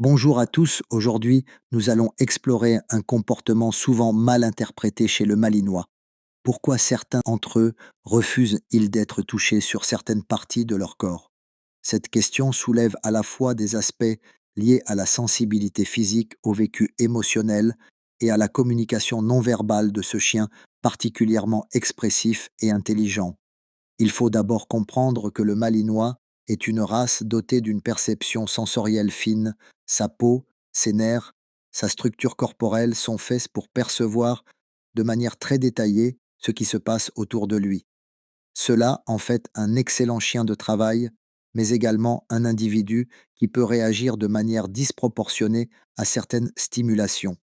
Bonjour à tous, aujourd'hui nous allons explorer un comportement souvent mal interprété chez le Malinois. Pourquoi certains d'entre eux refusent-ils d'être touchés sur certaines parties de leur corps? Cette question soulève à la fois des aspects liés à la sensibilité physique, au vécu émotionnel et à la communication non verbale de ce chien particulièrement expressif et intelligent. Il faut d'abord comprendre que le Malinois est une race dotée d'une perception sensorielle fine. Sa peau, ses nerfs, sa structure corporelle sont faits pour percevoir de manière très détaillée ce qui se passe autour de lui. Cela en fait un excellent chien de travail, mais également un individu qui peut réagir de manière disproportionnée à certaines stimulations.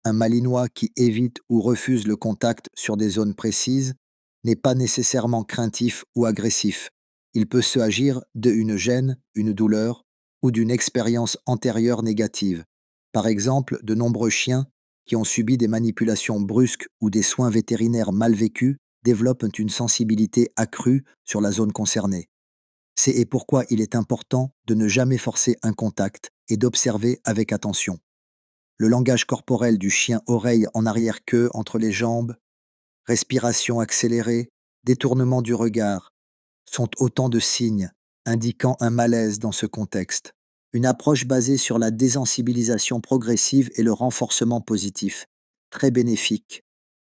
Un Malinois qui évite ou refuse le contact sur des zones précises n'est pas nécessairement craintif ou agressif. Il peut se agir d'une gêne, une douleur ou d'une expérience antérieure négative. Par exemple, de nombreux chiens qui ont subi des manipulations brusques ou des soins vétérinaires mal vécus développent une sensibilité accrue sur la zone concernée. C'est et pourquoi il est important de ne jamais forcer un contact et d'observer avec attention. Le langage corporel du chien, oreille en arrière-queue entre les jambes, respiration accélérée, détournement du regard, sont autant de signes indiquant un malaise dans ce contexte. Une approche basée sur la désensibilisation progressive et le renforcement positif, très bénéfique.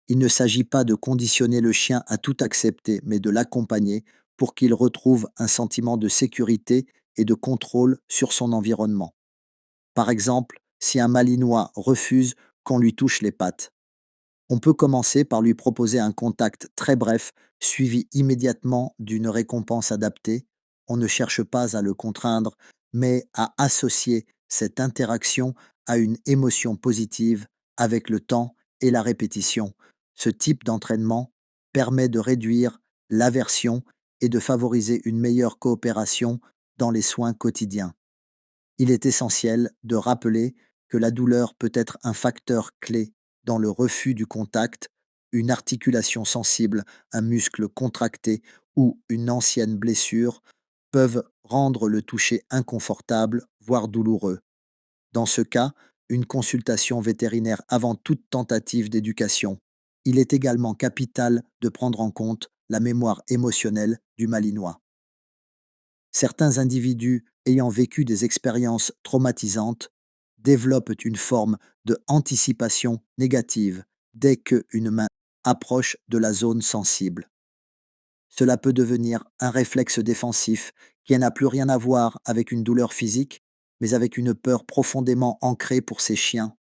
Il ne s'agit pas de conditionner le chien à tout accepter, mais de l'accompagner pour qu'il retrouve un sentiment de sécurité et de contrôle sur son environnement. Par exemple, si un Malinois refuse qu'on lui touche les pattes, on peut commencer par lui proposer un contact très bref, suivi immédiatement d'une récompense adaptée. On ne cherche pas à le contraindre, mais à associer cette interaction à une émotion positive avec le temps et la répétition. Ce type d'entraînement permet de réduire l'aversion et de favoriser une meilleure coopération dans les soins quotidiens. Il est essentiel de rappeler que la douleur peut être un facteur clé dans le refus du contact. Une articulation sensible, un muscle contracté ou une ancienne blessure peuvent rendre le toucher inconfortable, voire douloureux. Dans ce cas, une consultation vétérinaire avant toute tentative d'éducation. Il est également capital de prendre en compte la mémoire émotionnelle du Malinois. Certains individus ayant vécu des expériences traumatisantes développent une forme de anticipation négative dès qu'une main approche de la zone sensible. Cela peut devenir un réflexe défensif qui n'a plus rien à voir avec une douleur physique, mais avec une peur profondément ancrée pour ces chiens.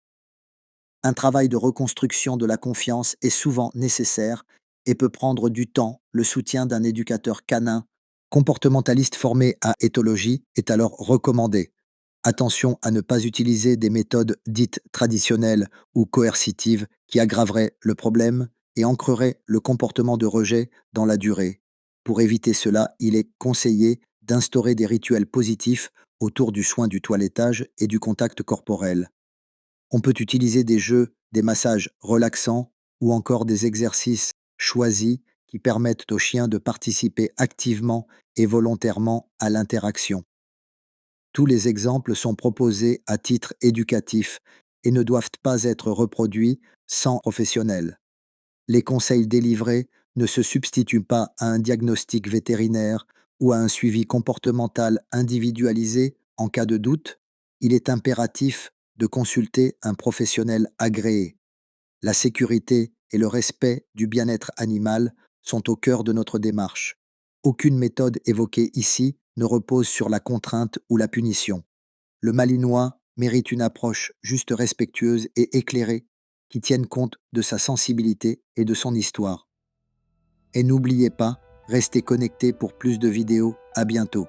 Un travail de reconstruction de la confiance est souvent nécessaire et peut prendre du temps. Le soutien d'un éducateur canin comportementaliste formé à éthologie est alors recommandé. Attention à ne pas utiliser des méthodes dites traditionnelles ou coercitives qui aggraveraient le problème et ancreraient le comportement de rejet dans la durée. Pour éviter cela, il est conseillé d'instaurer des rituels positifs autour du soin du toilettage et du contact corporel. On peut utiliser des jeux, des massages relaxants ou encore des exercices choisis qui permettent aux chiens de participer activement et volontairement à l'interaction. Tous les exemples sont proposés à titre éducatif et ne doivent pas être reproduits sans professionnel. Les conseils délivrés ne se substituent pas à un diagnostic vétérinaire ou à un suivi comportemental individualisé en cas de doute. Il est impératif de consulter un professionnel agréé. La sécurité et le respect du bien-être animal sont au cœur de notre démarche. Aucune méthode évoquée ici ne repose sur la contrainte ou la punition. Le Malinois mérite une approche juste respectueuse et éclairée qui tienne compte de sa sensibilité et de son histoire. Et n'oubliez pas, restez connectés pour plus de vidéos. À bientôt.